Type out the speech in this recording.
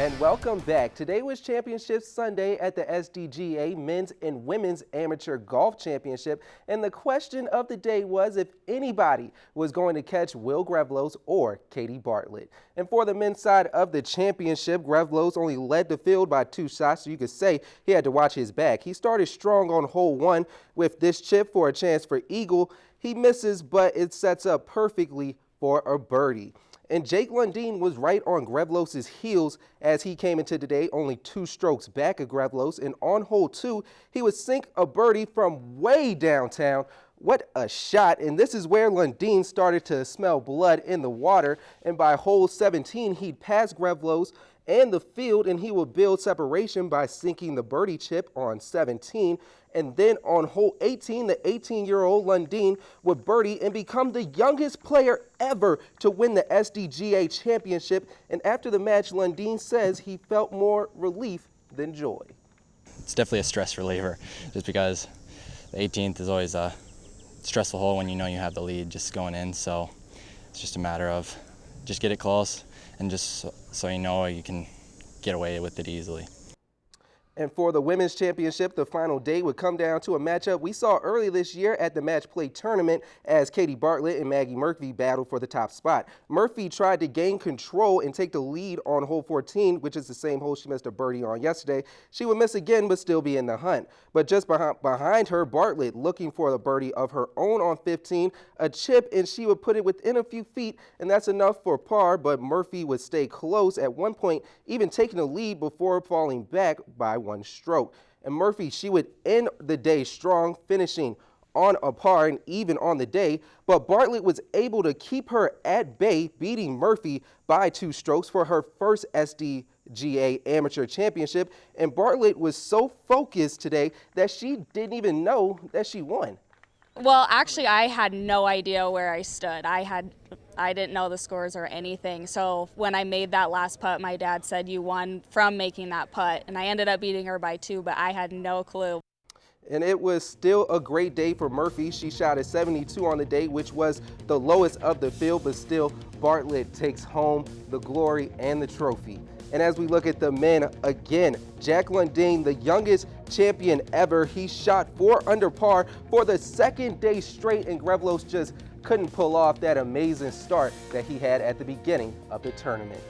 And welcome back. Today was Championship Sunday at the Sdga Men's and Women's Amateur Golf Championship, and the question of the day was if anybody was going to catch Will Grevlos or Katie Bartlett. And for the men's side of the championship, Grevlos only led the field by 2 shots, so you could say he had to watch his back. He started strong on hole 1 with this chip for a chance for eagle. He misses, but it sets up perfectly for a birdie. And Jake Lundin was right on Grevlos' heels as he came into today only 2 strokes back of Grevlos, and on hole 2 he would sink a birdie from way downtown. What a shot, and this is where Lundin started to smell blood in the water, and by hole 17 he'd pass Grevlos and the field, and he would build separation by sinking the birdie chip on 17. And then on hole 18, the 18-year-old Lundin would birdie and become the youngest player ever to win the Sdga championship. And after the match, Lundin says he felt more relief than joy. It's definitely a stress reliever, just because the 18th is always a stressful hole when you know you have the lead just going in. So it's just a matter of just get it close and just so you know you can get away with it easily. And for the women's championship, the final day would come down to a matchup we saw early this year at the match play tournament as Katie Bartlett and Maggie Murphy battled for the top spot. Murphy tried to gain control and take the lead on hole 14, which is the same hole she missed a birdie on yesterday. She would miss again but still be in the hunt. But just behind her, Bartlett looking for the birdie of her own on 15, a chip, and she would put it within a few feet, and that's enough for par, but Murphy would stay close at one point, even taking the lead before falling back by 1 stroke. And Murphy, she would end the day strong, finishing on a par and even on the day, but Bartlett was able to keep her at bay, beating Murphy by 2 strokes for her first Sdga Amateur Championship. And Bartlett was so focused today that she didn't even know that she won. Well, actually, I had no idea where I stood. I didn't know the scores or anything. So when I made that last putt, my dad said you won from making that putt, and I ended up beating her by 2, but I had no clue. And it was still a great day for Murphy. She shot a 72 on the day, which was the lowest of the field, but still Bartlett takes home the glory and the trophy. And as we look at the men again, Jack Lundin, the youngest champion ever, he shot 4 under par for the 2nd day straight, and Grevlos just couldn't pull off that amazing start that he had at the beginning of the tournament.